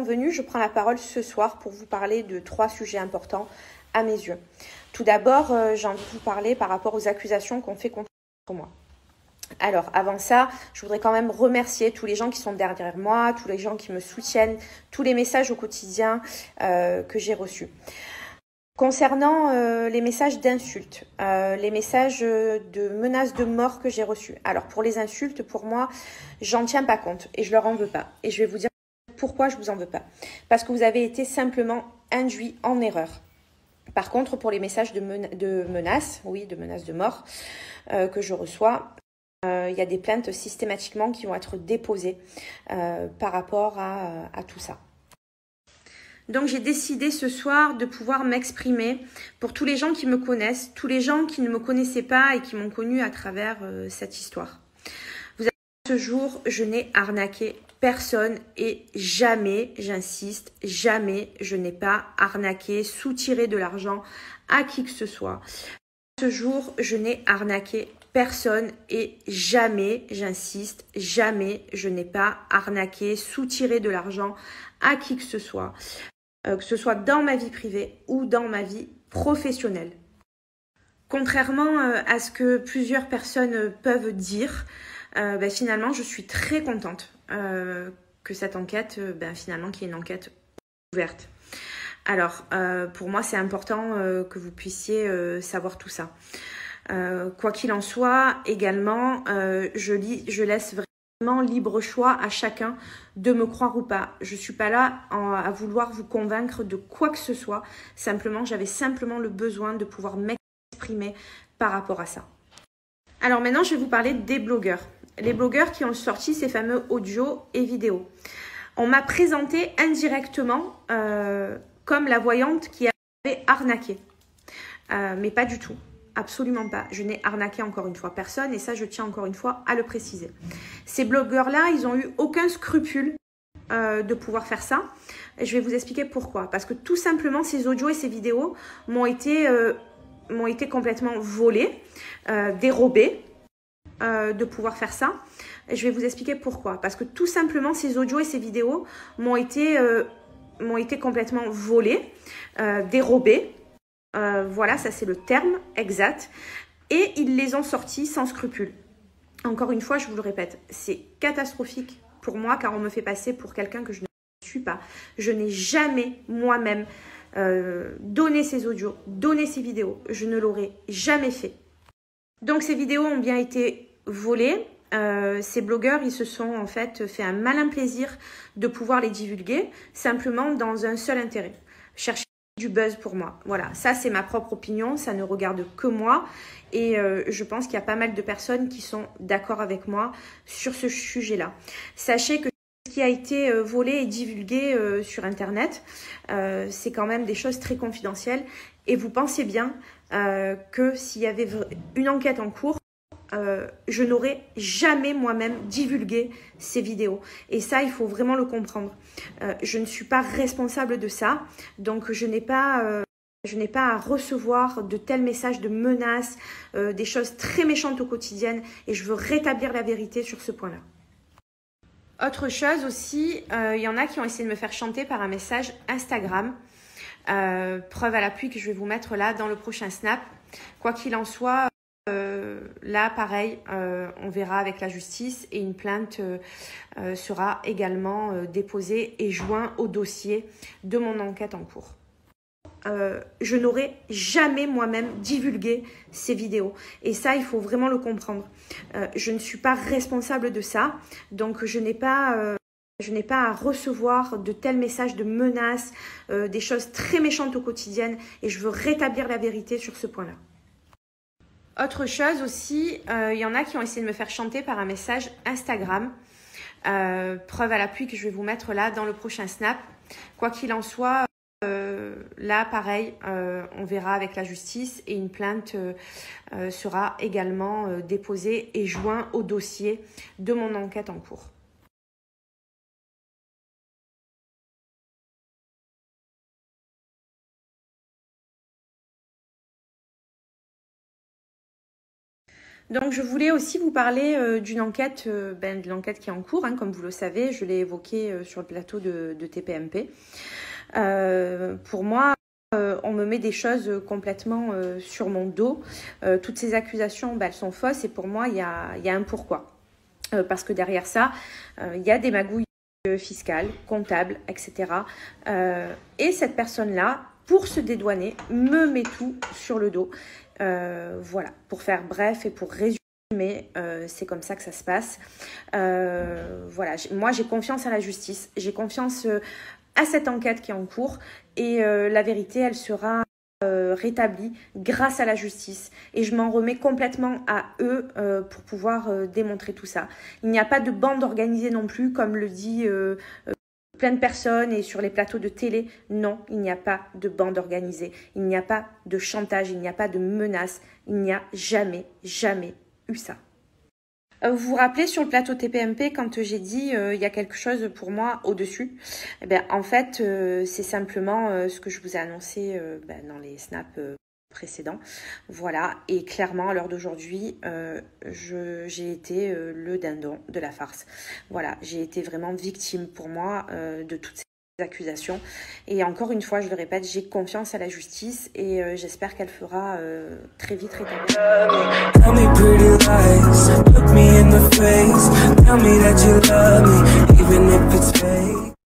bienvenue. Je prends la parole ce soir pour vous parler de 3 sujets importants à mes yeux. Tout d'abord, j'ai envie de vous parler par rapport aux accusations qu'on fait contre moi. Alors, avant ça, je voudrais quand même remercier tous les gens qui sont derrière moi, tous les gens qui me soutiennent, tous les messages au quotidien que j'ai reçus. Concernant les messages d'insultes, les messages de menaces de mort que j'ai reçus. Alors, pour les insultes, pour moi, j'en tiens pas compte et je leur en veux pas. Et je vais vous dire pourquoi je vous en veux pas. Parce que vous avez été simplement induit en erreur. Par contre, pour les messages de menaces, oui, de menaces de mort que je reçois, il y a des plaintes systématiquement qui vont être déposées par rapport à tout ça. Donc, j'ai décidé ce soir de pouvoir m'exprimer pour tous les gens qui me connaissent, tous les gens qui ne me connaissaient pas et qui m'ont connue à travers cette histoire. Vous savez, ce jour, je n'ai arnaqué personne et jamais, j'insiste, jamais je n'ai pas arnaqué, soutiré de l'argent à qui que ce soit. Ce jour, je n'ai arnaqué personne et jamais, j'insiste, jamais je n'ai pas arnaqué, soutiré de l'argent à qui que ce soit dans ma vie privée ou dans ma vie professionnelle. Contrairement à ce que plusieurs personnes peuvent dire, finalement, je suis très contente que cette enquête, finalement, qu'il y ait une enquête ouverte. Alors, pour moi, c'est important que vous puissiez savoir tout ça. Quoi qu'il en soit, également, je laisse vraiment libre choix à chacun de me croire ou pas. Je ne suis pas là à vouloir vous convaincre de quoi que ce soit. J'avais simplement le besoin de pouvoir m'exprimer par rapport à ça. Alors maintenant, je vais vous parler des blogueurs. Les blogueurs qui ont sorti ces fameux audios et vidéos. On m'a présenté indirectement comme la voyante qui avait arnaqué. Mais pas du tout. Absolument pas. Je n'ai arnaqué encore une fois personne et ça, je tiens encore une fois à le préciser. Ces blogueurs-là, ils n'ont eu aucun scrupule de pouvoir faire ça. Et je vais vous expliquer pourquoi. Parce que tout simplement, ces audios et ces vidéos m'ont été complètement volés, dérobés de pouvoir faire ça. Et je vais vous expliquer pourquoi. Parce que tout simplement, ces audios et ces vidéos m'ont été complètement volés, dérobés. Voilà, ça c'est le terme exact. Et ils les ont sortis sans scrupule. Encore une fois, je vous le répète, c'est catastrophique pour moi car on me fait passer pour quelqu'un que je ne suis pas. Je n'ai jamais moi-même donné ces audios, donné ces vidéos. Je ne l'aurais jamais fait. Donc ces vidéos ont bien été volées. Ces blogueurs, ils se sont en fait fait un malin plaisir de pouvoir les divulguer simplement dans un seul intérêt. Chercher du buzz pour moi. Voilà, ça c'est ma propre opinion, ça ne regarde que moi et je pense qu'il y a pas mal de personnes qui sont d'accord avec moi sur ce sujet-là. Sachez que ce qui a été volé et divulgué sur Internet, c'est quand même des choses très confidentielles et vous pensez bien que s'il y avait une enquête en cours, je n'aurais jamais moi-même divulgué ces vidéos. Et ça, il faut vraiment le comprendre. Je ne suis pas responsable de ça. Donc, je n'ai pas à recevoir de tels messages de menaces, des choses très méchantes au quotidien. Et je veux rétablir la vérité sur ce point-là. Autre chose aussi, il y en a qui ont essayé de me faire chanter par un message Instagram. Preuve à l'appui que je vais vous mettre là dans le prochain snap. Quoi qu'il en soit, là, pareil, on verra avec la justice et une plainte sera également déposée et jointe au dossier de mon enquête en cours. Je n'aurais jamais moi-même divulgué ces vidéos. Et ça, il faut vraiment le comprendre. Je ne suis pas responsable de ça. Donc, je n'ai pas à recevoir de tels messages de menaces, des choses très méchantes au quotidien. Et je veux rétablir la vérité sur ce point-là. Autre chose aussi, il y en a qui ont essayé de me faire chanter par un message Instagram. Preuve à l'appui que je vais vous mettre là dans le prochain snap. Quoi qu'il en soit, là, pareil, on verra avec la justice et une plainte sera également déposée et jointe au dossier de mon enquête en cours. Donc je voulais aussi vous parler d'une enquête, de l'enquête qui est en cours, hein, comme vous le savez, je l'ai évoqué sur le plateau de TPMP. Pour moi, on me met des choses complètement sur mon dos. Toutes ces accusations, elles sont fausses et pour moi, il y a un pourquoi. Parce que derrière ça, il y a des magouilles fiscales, comptables, etc. Et cette personne-là, pour se dédouaner, me met tout sur le dos. Voilà, pour faire bref et pour résumer, c'est comme ça que ça se passe. Voilà, moi j'ai confiance à la justice, j'ai confiance à cette enquête qui est en cours et la vérité, elle sera rétablie grâce à la justice. Et je m'en remets complètement à eux pour pouvoir démontrer tout ça. Il n'y a pas de bande organisée non plus, comme le dit plein de personnes et sur les plateaux de télé. Non, il n'y a pas de bande organisée. Il n'y a pas de chantage, il n'y a pas de menace. Il n'y a jamais, jamais eu ça. Vous vous rappelez sur le plateau TPMP quand j'ai dit il y a quelque chose pour moi au-dessus? Eh bien, en fait, c'est simplement ce que je vous ai annoncé dans les snaps précédents. Voilà, et clairement, à l'heure d'aujourd'hui, j'ai été le dindon de la farce. Voilà, j'ai été vraiment victime pour moi de toutes ces accusations. Et encore une fois, je le répète, j'ai confiance à la justice et j'espère qu'elle fera très vite rétablir. Tell me pretty lies, look me in the face, tell me that you love me, even if it's fake.